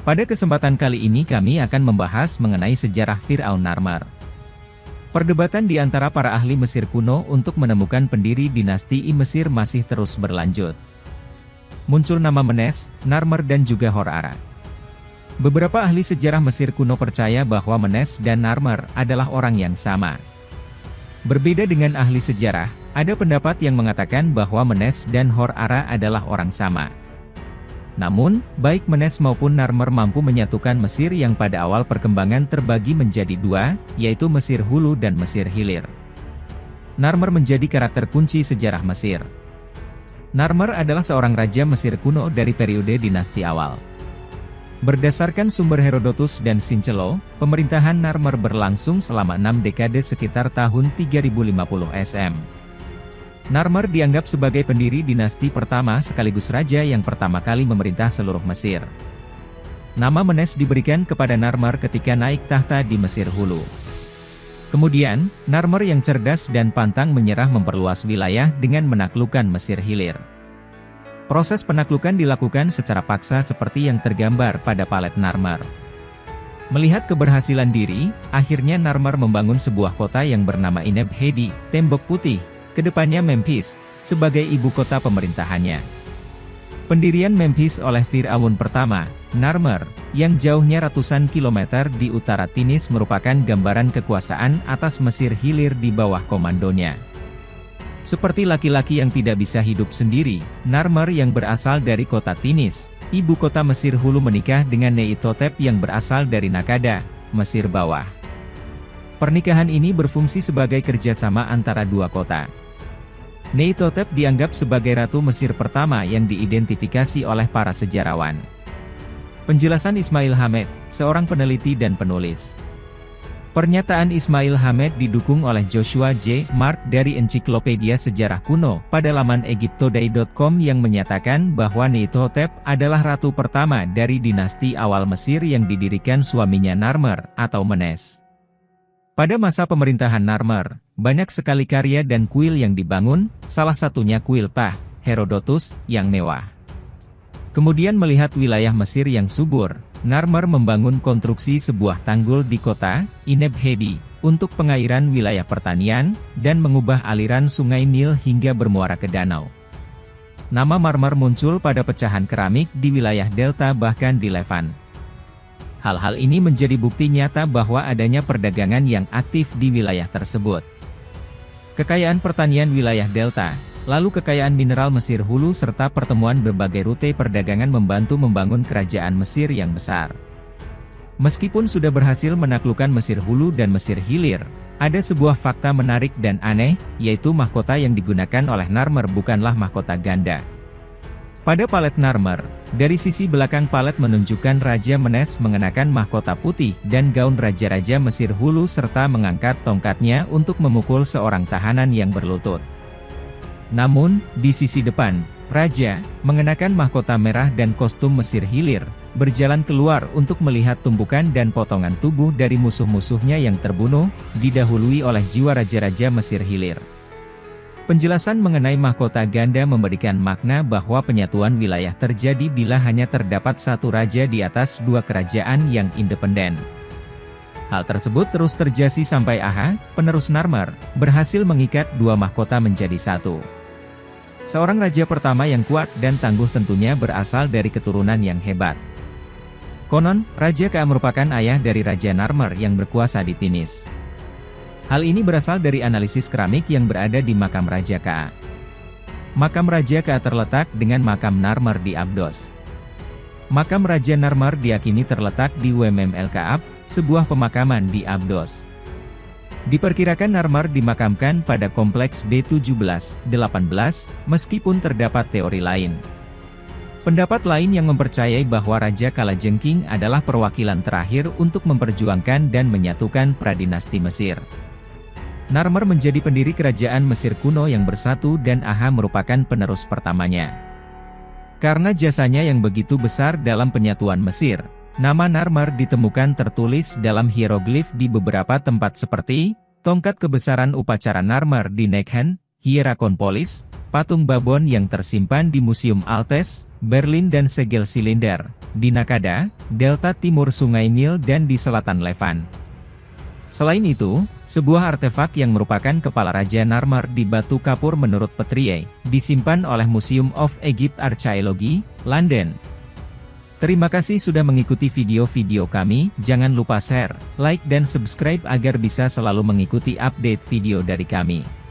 Pada kesempatan kali ini kami akan membahas mengenai sejarah Fir'aun Narmer. Perdebatan di antara para ahli Mesir kuno untuk menemukan pendiri dinasti I Mesir masih terus berlanjut. Muncul nama Menes, Narmer dan juga Hor-Ara. Beberapa ahli sejarah Mesir kuno percaya bahwa Menes dan Narmer adalah orang yang sama. Berbeda dengan ahli sejarah, ada pendapat yang mengatakan bahwa Menes dan Hor-Ara adalah orang sama. Namun, baik Menes maupun Narmer mampu menyatukan Mesir yang pada awal perkembangan terbagi menjadi dua, yaitu Mesir Hulu dan Mesir Hilir. Narmer menjadi karakter kunci sejarah Mesir. Narmer adalah seorang raja Mesir kuno dari periode dinasti awal. Berdasarkan sumber Herodotus dan Sincelo, pemerintahan Narmer berlangsung selama 6 dekade sekitar tahun 3050 SM. Narmer dianggap sebagai pendiri dinasti pertama sekaligus raja yang pertama kali memerintah seluruh Mesir. Nama Menes diberikan kepada Narmer ketika naik tahta di Mesir Hulu. Kemudian, Narmer yang cerdas dan pantang menyerah memperluas wilayah dengan menaklukkan Mesir Hilir. Proses penaklukan dilakukan secara paksa seperti yang tergambar pada palet Narmer. Melihat keberhasilan diri, akhirnya Narmer membangun sebuah kota yang bernama Ineb Hedi, Tembok Putih, kedepannya Memphis, sebagai ibu kota pemerintahannya. Pendirian Memphis oleh Fir'aun pertama, Narmer, yang jauhnya ratusan kilometer di utara Tinis merupakan gambaran kekuasaan atas Mesir Hilir di bawah komandonya. Seperti laki-laki yang tidak bisa hidup sendiri, Narmer yang berasal dari kota Tinis, ibu kota Mesir Hulu menikah dengan Neitotep yang berasal dari Nakada, Mesir Bawah. Pernikahan ini berfungsi sebagai kerjasama antara dua kota. Neitotep dianggap sebagai ratu Mesir pertama yang diidentifikasi oleh para sejarawan. Penjelasan Ismail Hamed, seorang peneliti dan penulis. Pernyataan Ismail Hamed didukung oleh Joshua J. Mark dari Ensiklopedia Sejarah Kuno pada laman egyptoday.com yang menyatakan bahwa Neitotep adalah ratu pertama dari dinasti awal Mesir yang didirikan suaminya Narmer atau Menes. Pada masa pemerintahan Narmer, banyak sekali karya dan kuil yang dibangun, salah satunya kuil Pah, Herodotus, yang mewah. Kemudian melihat wilayah Mesir yang subur, Narmer membangun konstruksi sebuah tanggul di kota, Ineb Hedi, untuk pengairan wilayah pertanian, dan mengubah aliran sungai Nil hingga bermuara ke danau. Nama Narmer muncul pada pecahan keramik di wilayah Delta bahkan di Levan. Hal-hal ini menjadi bukti nyata bahwa adanya perdagangan yang aktif di wilayah tersebut. Kekayaan pertanian wilayah Delta, lalu kekayaan mineral Mesir Hulu serta pertemuan berbagai rute perdagangan membantu membangun kerajaan Mesir yang besar. Meskipun sudah berhasil menaklukkan Mesir Hulu dan Mesir Hilir, ada sebuah fakta menarik dan aneh, yaitu mahkota yang digunakan oleh Narmer bukanlah mahkota ganda. Pada palet Narmer, dari sisi belakang palet menunjukkan Raja Menes mengenakan mahkota putih dan gaun raja-raja Mesir Hulu serta mengangkat tongkatnya untuk memukul seorang tahanan yang berlutut. Namun, di sisi depan, Raja, mengenakan mahkota merah dan kostum Mesir Hilir, berjalan keluar untuk melihat tumpukan dan potongan tubuh dari musuh-musuhnya yang terbunuh, didahului oleh jiwa raja-raja Mesir Hilir. Penjelasan mengenai mahkota ganda memberikan makna bahwa penyatuan wilayah terjadi bila hanya terdapat satu raja di atas dua kerajaan yang independen. Hal tersebut terus terjadi sampai Aha, penerus Narmer, berhasil mengikat dua mahkota menjadi satu. Seorang raja pertama yang kuat dan tangguh tentunya berasal dari keturunan yang hebat. Konon, Raja Ka merupakan ayah dari Raja Narmer yang berkuasa di Tinis. Hal ini berasal dari analisis keramik yang berada di makam Raja Ka. Makam Raja Ka terletak dengan makam Narmer di Abdos. Makam Raja Narmer diyakini terletak di Wmmel Kaab, sebuah pemakaman di Abdos. Diperkirakan Narmer dimakamkan pada kompleks B17-18, meskipun terdapat teori lain. Pendapat lain yang mempercayai bahwa Raja Kalajengking adalah perwakilan terakhir untuk memperjuangkan dan menyatukan pradinasti Mesir. Narmer menjadi pendiri kerajaan Mesir kuno yang bersatu dan Aha merupakan penerus pertamanya. Karena jasanya yang begitu besar dalam penyatuan Mesir, nama Narmer ditemukan tertulis dalam hieroglif di beberapa tempat seperti, tongkat kebesaran upacara Narmer di Nekhen, Hierakonpolis, patung babon yang tersimpan di Museum Altes, Berlin dan segel silinder, di Nakada, delta timur Sungai Nil dan di selatan Levan. Selain itu, sebuah artefak yang merupakan kepala Raja Narmer di batu kapur menurut Petrie, disimpan oleh Museum of Egypt Archaeology, London. Terima kasih sudah mengikuti video-video kami, jangan lupa share, like dan subscribe agar bisa selalu mengikuti update video dari kami.